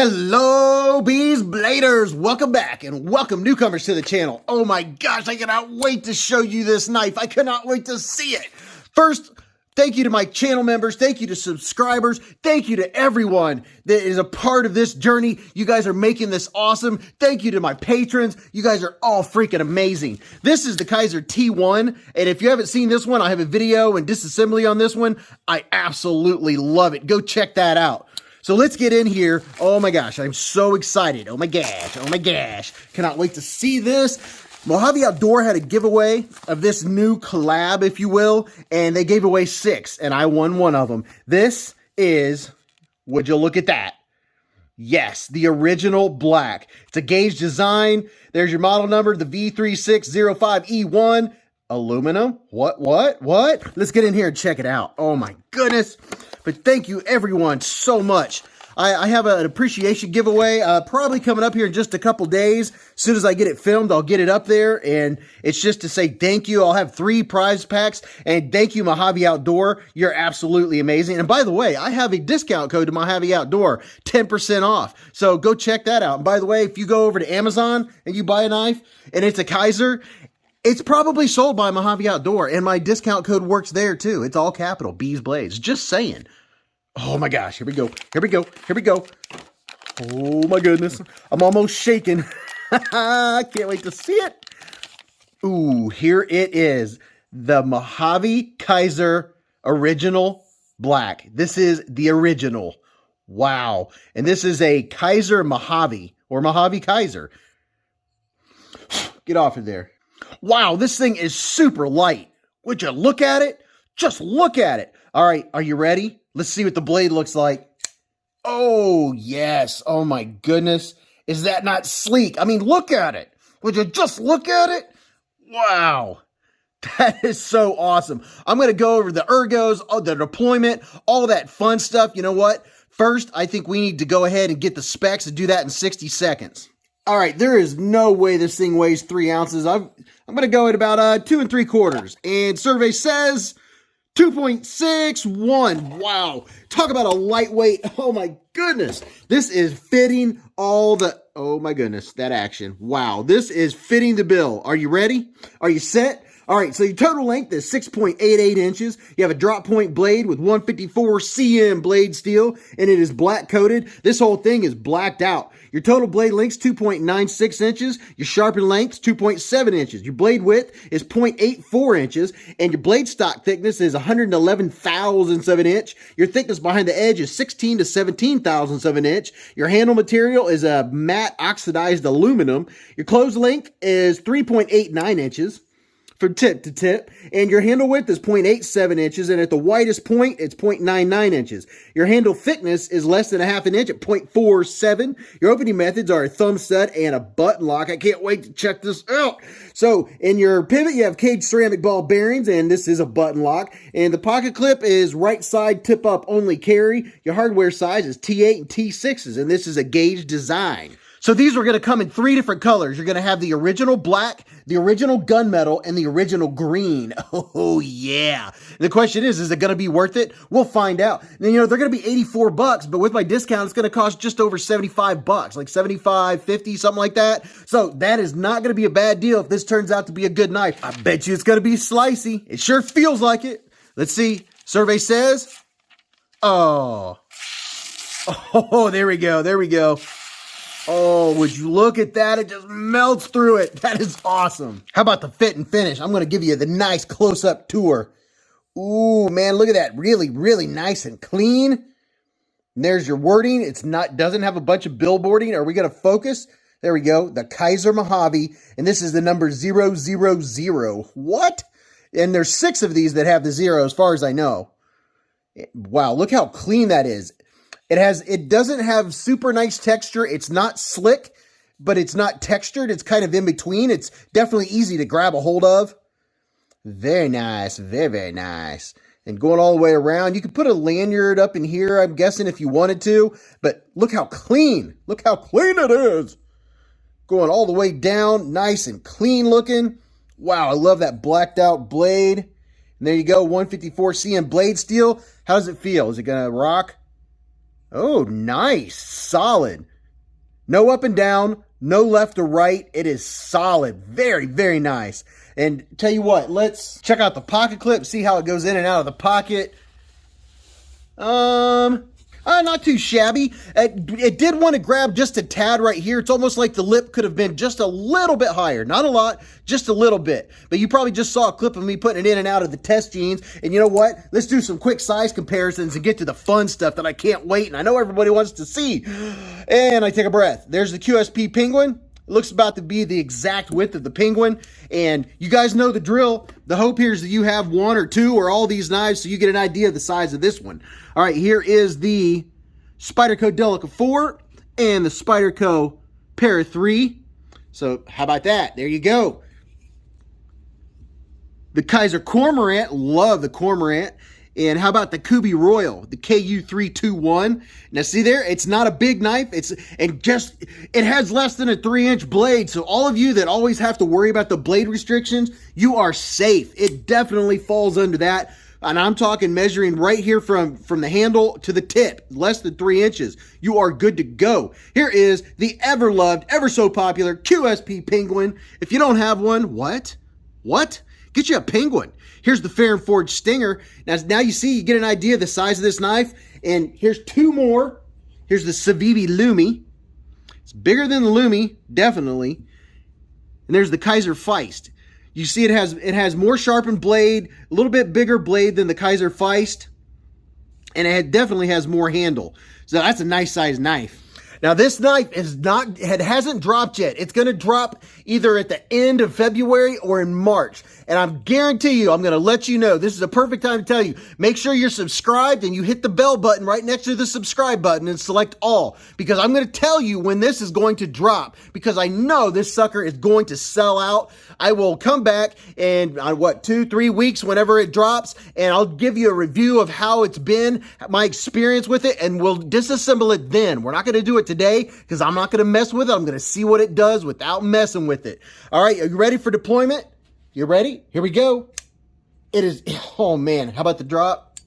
Hello, Bees Bladers! Welcome back and welcome newcomers to the channel. Oh my gosh, I cannot wait to show you this knife. I cannot wait to see it. First, thank you to my channel members. Thank you to subscribers. Thank you to everyone that is a part of this journey. You guys are making this awesome. Thank you to my patrons. You guys are all freaking amazing. This is the Kizer T1, and if you haven't seen this one, I have a video and disassembly on this one. I absolutely love it. Go check that out. So let's get in here. Oh my gosh, I'm so excited. Oh my gosh. Cannot wait to see this. Mojave Outdoor had a giveaway of this new collab, if you will, and they gave away 6, and I won one of them. This is, would you look at that? Yes, the original black. It's a gauge design. There's your model number, the V3605E1. Aluminum? What? Let's get in here and check it out. Oh my goodness. But thank you everyone so much. I have an appreciation giveaway probably coming up here in just a couple days. As soon as I get it filmed, I'll get it up there. And it's just to say thank you. I'll have 3 prize packs. And thank you, Mojave Outdoor. You're absolutely amazing. And by the way, I have a discount code to Mojave Outdoor, 10% off. So go check that out. And by the way, if you go over to Amazon and you buy a knife and it's a Kizer, it's probably sold by Mojave Outdoor, and my discount code works there too. It's all capital, Bees Blades. Just saying. Oh my gosh, here we go. Oh my goodness, I'm almost shaking. Can't wait to see it. Ooh, here it is. The Mojave Kizer Original Black. This is the original. Wow. And this is a Kizer Mojave, or Mojave Kizer. Get off of there. Wow, this thing is super light. Would you look at it? Just look at it. All right, are you ready? Let's see what the blade looks like. Oh, yes. Oh, my goodness. Is that not sleek? I mean, look at it. Would you just look at it? Wow. That is so awesome. I'm going to go over the ergos, the deployment, all that fun stuff. You know what? First, I think we need to go ahead and get the specs and do that in 60 seconds. All right, there is no way this thing weighs 3 ounces. I'm going to go at about 2 3/4. And survey says 2.61. Wow. Talk about a lightweight. Oh my goodness. This is fitting all the, oh my goodness, that action. Wow. This is fitting the bill. Are you ready? Are you set? All right, so your total length is 6.88 inches. You have a drop point blade with 154 cm blade steel, and it is black coated. This whole thing is blacked out. Your total blade length is 2.96 inches. Your sharpened length is 2.7 inches. Your blade width is 0.84 inches, and your blade stock thickness is 111 thousandths of an inch. Your thickness behind the edge is 16 to 17 thousandths of an inch. Your handle material is a matte oxidized aluminum. Your close length is 3.89 inches. From tip to tip, and your handle width is 0.87 inches, and at the widest point, it's 0.99 inches. Your handle thickness is less than a half an inch at 0.47. Your opening methods are a thumb stud and a button lock. I can't wait to check this out. So, in your pivot, you have caged ceramic ball bearings, and this is a button lock. And the pocket clip is right side tip up only carry. Your hardware size is T8 and T6s, and this is a gauge design. So these are going to come in 3 different colors. You're going to have the original black, the original gunmetal, and the original green. Oh, yeah. The question is it going to be worth it? We'll find out. And, you know, they're going to be $84, but with my discount, it's going to cost just over $75, like $75, $50, something like that. So that is not going to be a bad deal if this turns out to be a good knife. I bet you it's going to be slicey. It sure feels like it. Let's see. Survey says, oh, there we go. Oh, would you look at that? It just melts through it. That is awesome. How about the fit and finish? I'm going to give you the nice close-up tour. Ooh, man, look at that. Really, really nice and clean. And there's your wording. It's not, doesn't have a bunch of billboarding. Are we going to focus? There we go. The Kizer Mojave. And this is the number 000. What? And there's 6 of these that have the 0 as far as I know. Wow, look how clean that is. It doesn't have super nice texture. It's not slick, but it's not textured. It's kind of in between. It's definitely easy to grab a hold of. Very nice. Very, very nice. And going all the way around, you could put a lanyard up in here, I'm guessing, if you wanted to. But look how clean. Look how clean it is. Going all the way down, nice and clean looking. Wow, I love that blacked out blade. And there you go, 154 cm blade steel. How does it feel? Is it going to rock? Oh, nice. Solid. No up and down, no left or right. It is solid. Very, very nice. And tell you what, let's check out the pocket clip, see how it goes in and out of the pocket. Not too shabby. It did want to grab just a tad right here. It's almost like the lip could have been just a little bit higher. Not a lot, just a little bit. But you probably just saw a clip of me putting it in and out of the test jeans. And you know what? Let's do some quick size comparisons and get to the fun stuff that I can't wait. And I know everybody wants to see. And I take a breath. There's the QSP Penguin. It looks about to be the exact width of the Penguin. And you guys know the drill. The hope here is that you have one or two or all these knives so you get an idea of the size of this one. All right, here is the Spyderco Delica 4 and the Spyderco Para 3. So how about that? There you go. The Kaiser Cormorant. Love the Cormorant. And how about the Kubey Royal, the KU321? Now see there, it's not a big knife. It has less than a 3-inch blade. So all of you that always have to worry about the blade restrictions, you are safe. It definitely falls under that. And I'm talking measuring right here from the handle to the tip, less than 3 inches. You are good to go. Here is the ever loved, ever so popular QSP Penguin. If you don't have one, what? Get you a Penguin. Here's the Fair and Forged Stinger. Now you see, you get an idea of the size of this knife. And here's two more. Here's the Civivi Lumi. It's bigger than the Lumi, definitely. And there's the Kaiser Feist. You see it has more sharpened blade, a little bit bigger blade than the Kaiser Feist. And it definitely has more handle. So that's a nice size knife. Now this knife hasn't dropped yet. It's going to drop either at the end of February or in March. And I guarantee you, I'm going to let you know, this is a perfect time to tell you, make sure you're subscribed and you hit the bell button right next to the subscribe button and select all. Because I'm going to tell you when this is going to drop. Because I know this sucker is going to sell out. I will come back in, 2-3 weeks, whenever it drops, and I'll give you a review of how it's been, my experience with it, and we'll disassemble it then. We're not going to do it today because I'm not going to mess with it. I'm going to see what it does without messing with it. All right, are you ready for deployment? You ready? Here we go. It is, oh man, how about the drop?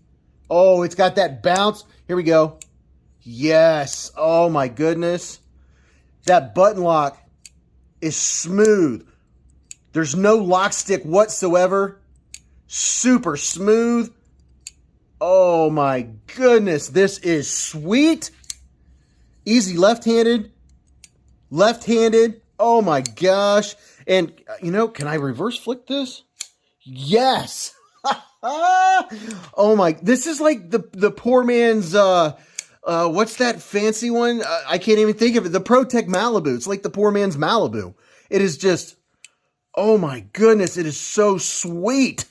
Oh, it's got that bounce. Here we go. Yes, oh my goodness. That button lock is smooth. There's no lock stick whatsoever. Super smooth. Oh my goodness, this is sweet. Easy left-handed. Left-handed. Oh my gosh. And, can I reverse flick this? Yes. Oh my, this is like the poor man's, what's that fancy one? I can't even think of it. The ProTech Malibu. It's like the poor man's Malibu. It is just, oh my goodness, it is so sweet.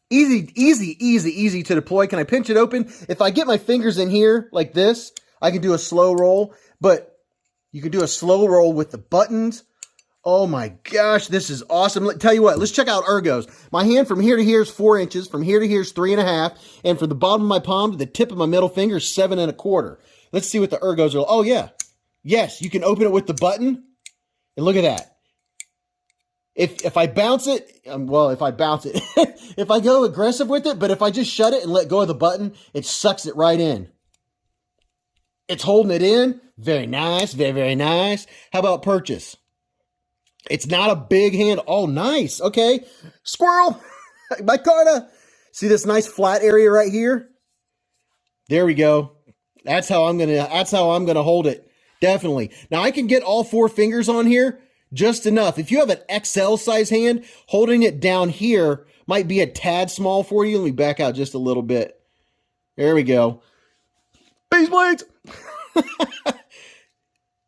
Easy to deploy. Can I pinch it open? If I get my fingers in here like this, I can do a slow roll, but you can do a slow roll with the buttons. Oh my gosh, this is awesome. Tell you what, let's check out ergos. My hand from here to here is 4 inches, from here to here is 3.5, and from the bottom of my palm to the tip of my middle finger is 7.25. Let's see what the ergos are. Oh yeah, yes, you can open it with the button, and look at that. If I bounce it, if I bounce it, if I go aggressive with it, but if I just shut it and let go of the button, it sucks it right in. It's holding it in. Very nice, very, very nice. How about purchase? It's not a big hand. Oh, nice. Okay. Squirrel. Micarta. See this nice flat area right here? There we go. That's how I'm gonna hold it. Definitely. Now I can get all 4 fingers on here just enough. If you have an XL size hand, holding it down here might be a tad small for you. Let me back out just a little bit. There we go. Base blades.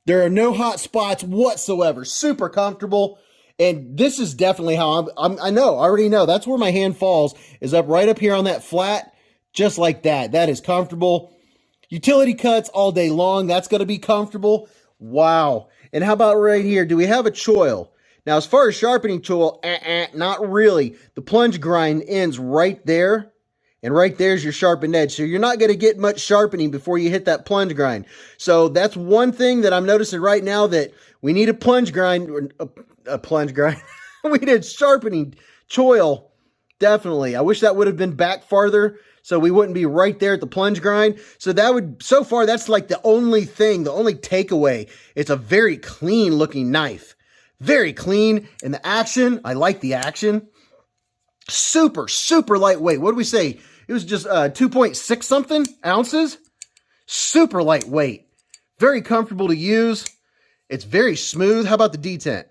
There are no hot spots whatsoever. Super comfortable. And this is definitely how I already know. That's where my hand falls, is right up here on that flat, just like that. That is comfortable. Utility cuts all day long. That's going to be comfortable. Wow. And how about right here? Do we have a choil? Now, as far as sharpening choil, not really. The plunge grind ends right there. And right there's your sharpened edge. So you're not going to get much sharpening before you hit that plunge grind. So that's one thing that I'm noticing right now, that we need a plunge grind. A plunge grind. We need sharpening choil. Definitely. I wish that would have been back farther So we wouldn't be right there at the plunge grind. So so far, that's like the only thing, the only takeaway. It's a very clean looking knife. Very clean. And the action, I like the action. Super, super lightweight. What did we say? It was just 2.6 something ounces. Super lightweight. Very comfortable to use. It's very smooth. How about the detent?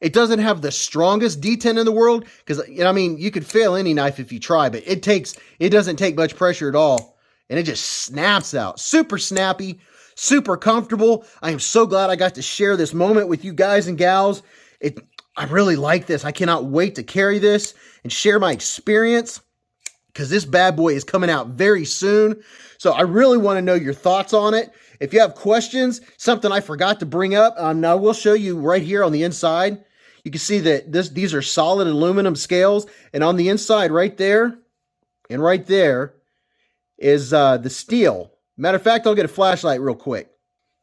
It doesn't have the strongest detent in the world because, I mean, you could fail any knife if you try, but it doesn't take much pressure at all. And it just snaps out. Super snappy, super comfortable. I am so glad I got to share this moment with you guys and gals. I really like this. I cannot wait to carry this and share my experience because this bad boy is coming out very soon. So I really want to know your thoughts on it. If you have questions, something I forgot to bring up, I will show you right here on the inside. You can see that these are solid aluminum scales, and on the inside right there and right there is the steel. Matter of fact, I'll get a flashlight real quick.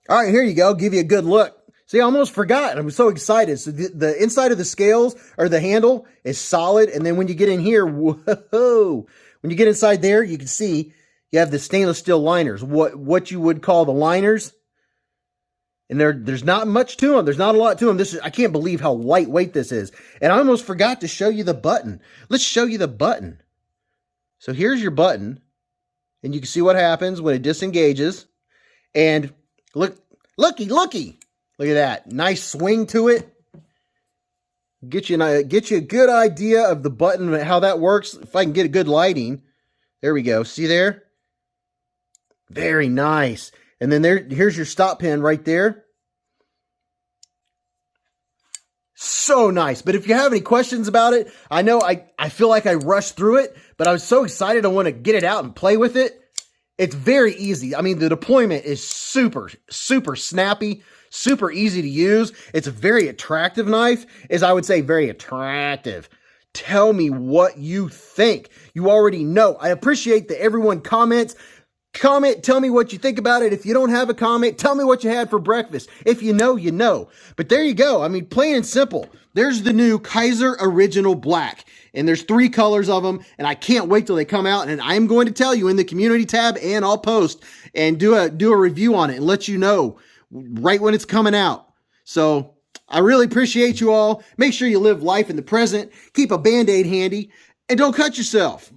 All right, here you go. Give you a good look. See, I almost forgot. I'm so excited. So the inside of the scales or the handle is solid, and then when you get in here, whoa! When you get inside there, you can see you have the stainless steel liners. What you would call the liners. And there's not much to them. There's not a lot to them. I can't believe how lightweight this is. And I almost forgot to show you the button. Let's show you the button. So here's your button. And you can see what happens when it disengages. And looky. Look at that. Nice swing to it. Get you a good idea of the button and how that works. If I can get a good lighting. There we go. See there? Very nice. And then here's your stop pin right there. So nice. But if you have any questions about it, I know I feel like I rushed through it, but I was so excited I want to get it out and play with it. It's very easy. I mean, the deployment is super, super snappy, super easy to use. It's a very attractive knife, as I would say, very attractive. Tell me what you think. You already know. I appreciate that everyone comments. Comment, tell me what you think about it. If you don't have a comment, tell me what you had for breakfast. If you know, you know. But there you go. I mean, plain and simple. There's the new Kizer Original Black. And there's 3 colors of them. And I can't wait till they come out. And I'm going to tell you in the community tab, and I'll post and do a review on it and let you know right when it's coming out. So I really appreciate you all. Make sure you live life in the present. Keep a Band-Aid handy. And don't cut yourself.